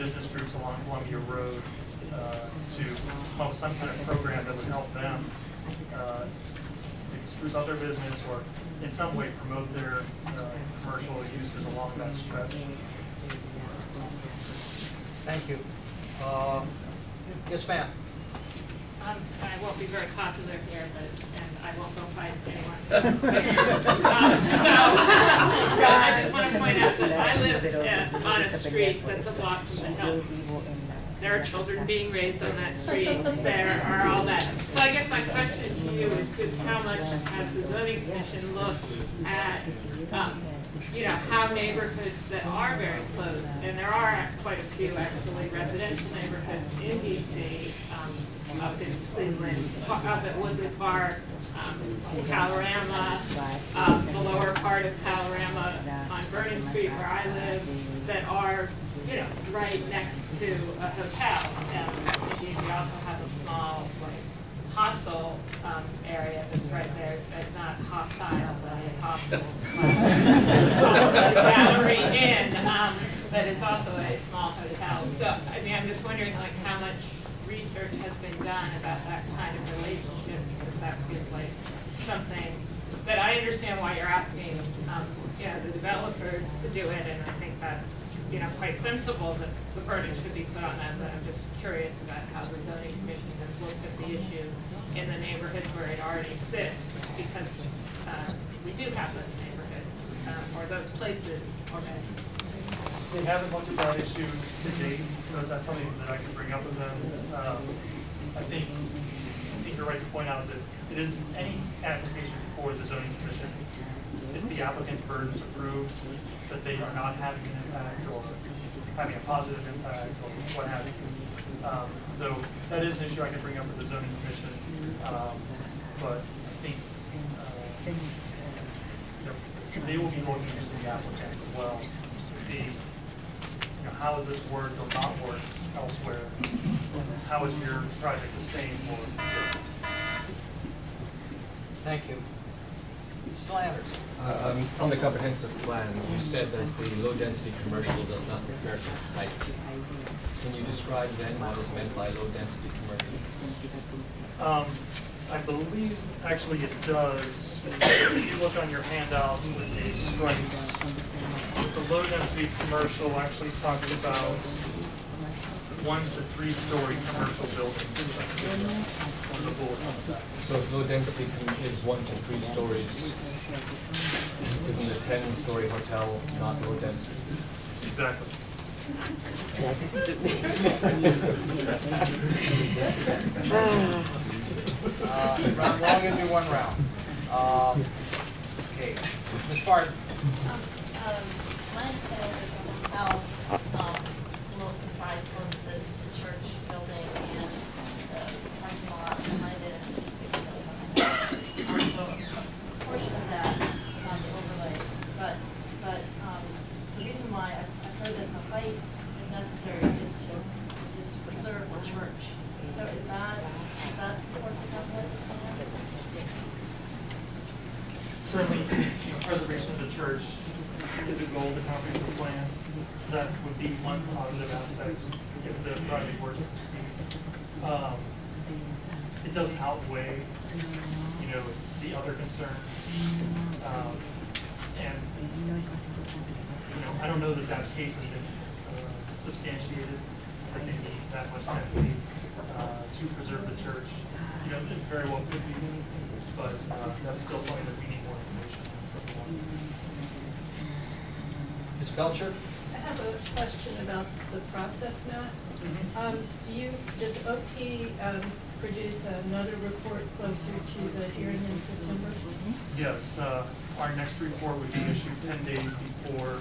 business groups along Columbia Road to come up with some kind of program that would help them maybe spruce up their business or in some way promote their commercial uses along that stretch. Thank you. Yes, ma'am. I won't be very popular here, and I won't go fight anyone. I just want to point out that I live on a street that's a block from the hill. There are children being raised on that street. There are all that. So I guess my question to you is just how much has the zoning commission looked at, how neighborhoods that are very close, and there are quite a few actually residential neighborhoods in DC, up in Cleveland, up at Woodley Park, Calorama, the lower part of Calorama on Vernon Street where I live, that are, right next to a hotel. And we also have a small, hostel area that's right there, not hostile, but a hostel gallery inn, but it's also a small hotel. So, I'm just wondering, how much research has been done about that kind of relationship, because that seems like something that I understand why you're asking the developers to do it, and I think that's quite sensible that the burden should be put on them, but I'm just curious about how the zoning commission has looked at the issue in the neighborhoods where it already exists, because we do have those neighborhoods or those places already. They haven't looked at that issue to date, but that's something that I can bring up with them. I think you're right to point out that it is any application for the zoning commission. It's the applicant's burden to prove that they are not having an impact or having a positive impact or what have you. So that is an issue I can bring up with the zoning commission, but I think they will be looking into the applicant as well to see how has this worked or not worked elsewhere, and how is your project the same or different. Thank you. Mr. Landers. On the comprehensive plan, you said that the low-density commercial does not refer to height. Can you describe then what is meant by low-density commercial? I believe actually it does. If you look on your handout with the stripes, the low-density commercial actually talks about 1 to 3 story commercial buildings. So low density is 1 to 3 stories. Isn't a 10-story hotel not low density? Exactly. We're only going to do one round. Okay, Ms. Barton. My understanding is that the hotel will comprise both the church building and the parking lot behind it. So a portion of that the overlays. But the reason why I've heard that the height is necessary is to preserve the church. So is that support for comprehensive plan? Certainly, preservation of the church is a goal of the comprehensive plan. That would be one positive aspect if the project were to proceed. It doesn't outweigh, the other concerns. And I don't know that that case has been substantiated. I think that much density to preserve the church. It very well could be, but that's still something that we need more information on. Ms. Belcher? I have a question about the process map. Does OP produce another report closer to the hearing in September? Yes, our next report would be issued 10 days before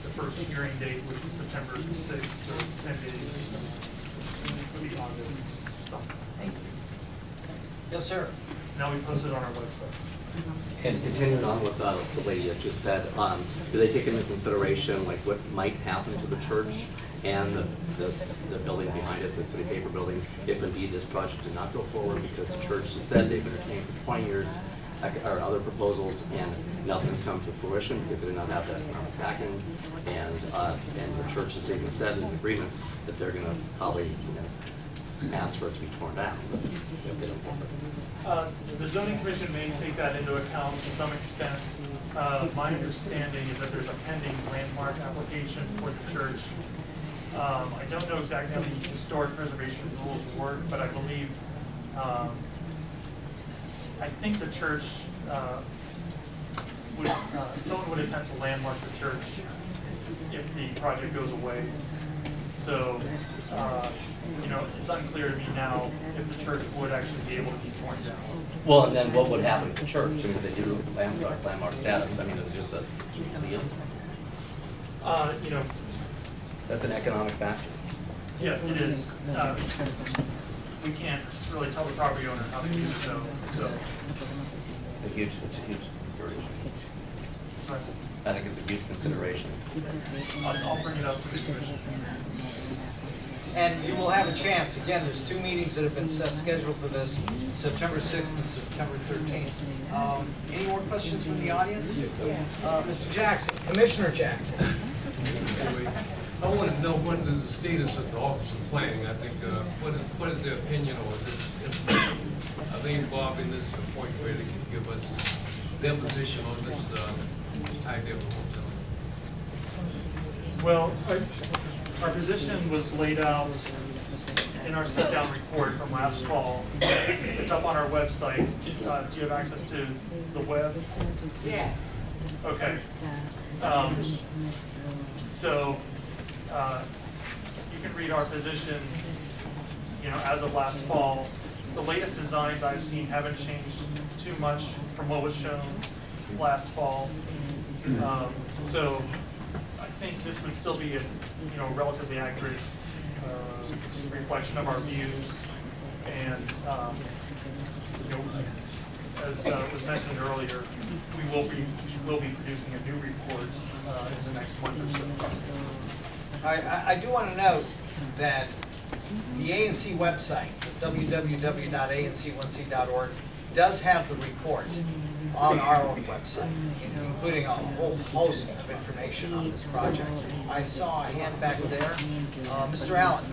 the first hearing date, which is September 6th, so 10 days would be August something. Thank you. Yes, sir. Now we post it on our website. And continuing on with the lady that just said, do they take into consideration what might happen to the church and the building behind it, the city paper buildings, if indeed this project did not go forward because the church has said they've entertained for 20 years or other proposals, and nothing's come to fruition because they did not have that economic backing. And the church has even said in agreement that they're going to probably, ask for it to be torn down if they don't want it. The zoning commission may take that into account to some extent. My understanding is that there's a pending landmark application for the church. I don't know exactly how the historic preservation rules work, but I believe, I think the church someone would attempt to landmark the church if the project goes away. So, it's unclear to me now if the church would actually be able to be torn down. Well, and then what would happen to the church? I mean, if they do landmark status, I mean, is it just a museum? That's an economic factor. Yes, it is. We can't really tell the property owner how to use it, though. So, It's a huge consideration. sorry. I think it's a huge consideration. I'll bring it up to the commission. And you will have a chance, again, there's 2 meetings that have been scheduled for this, September 6th and September 13th. Any more questions from the audience? Mr. Jackson, Commissioner Jackson. I want to know what is the status of the Office of Planning. I think, what is their opinion, or are they involved in this to the point where they can give us their position on this idea of a hotel? Well, our position was laid out in our sit-down report from last fall. It's up on our website. Do you have access to the web? Yes. Okay. So you can read our position, as of last fall. The latest designs I've seen haven't changed too much from what was shown last fall. So I think this would still be a relatively accurate reflection of our views. And as was mentioned earlier, we will be producing a new report in the next month or so. I do want to note that the ANC website, www.anc1c.org, does have the report on our own website, including a whole host of information on this project. I saw a hand back there. Mr. Allen,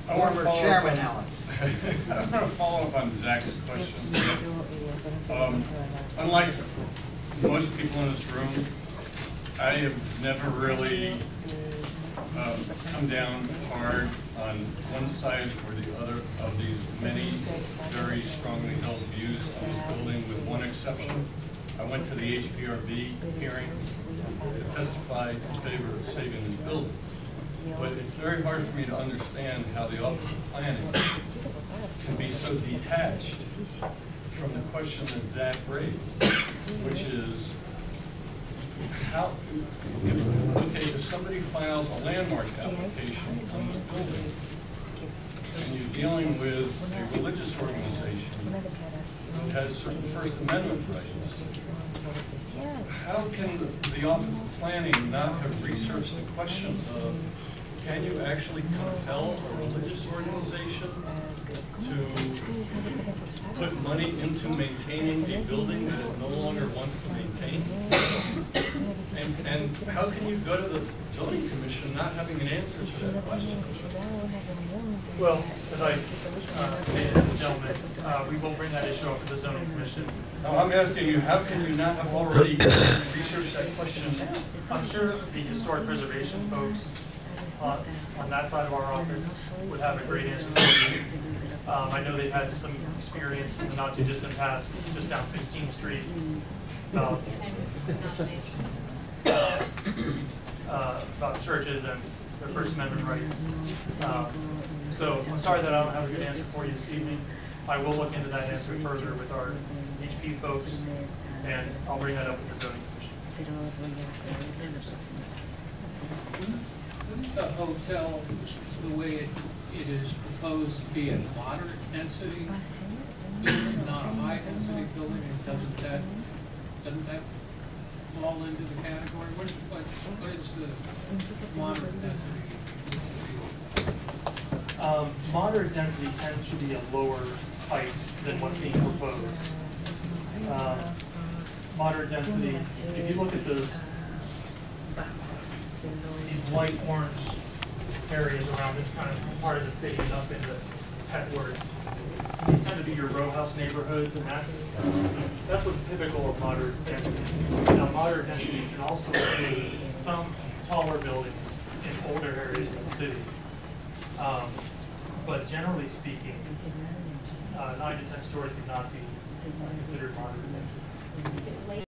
former Chairman Allen. I'm going to follow up on Zach's question. Unlike most people in this room, I have never really come down hard on one side or the other of these many very strongly held views on this building, with one exception. I went to the HPRB hearing to testify in favor of saving the building. But it's very hard for me to understand how the Office of Planning can be so detached from the question that Zach raised, which is how, if somebody files a landmark application on the building and you're dealing with a religious organization that has certain First Amendment rights, how can the Office of Planning not have researched the question of, can you actually compel a religious organization to put money into maintaining a building that it no longer wants to maintain? And how can you go to the zoning commission not having an answer to that question? Well, as I stated to the gentleman, we will bring that issue up to the zoning commission. Now, I'm asking you, how can you not have already researched that question now? I'm sure the historic preservation folks on that side of our office would have a great answer for you. I know they've had some experience in the not too distant past, just down 16th Street, about churches and their First Amendment rights. So I'm sorry that I don't have a good answer for you this evening. I will look into that answer further with our HP folks, and I'll bring that up with the zoning commission. Wouldn't the hotel, the way it is proposed to be a moderate density building, not a high density building, and doesn't that fall into the category? What is the moderate density? Moderate density tends to be a lower height than what's being proposed. Moderate density, if you look at these white orange areas around this kind of part of the city and up into Petworth, these tend to be your row house neighborhoods, and that's what's typical of moderate density. Now, moderate density can also include some taller buildings in older areas of the city. But generally speaking, 9 to 10 stories would not be considered moderate density.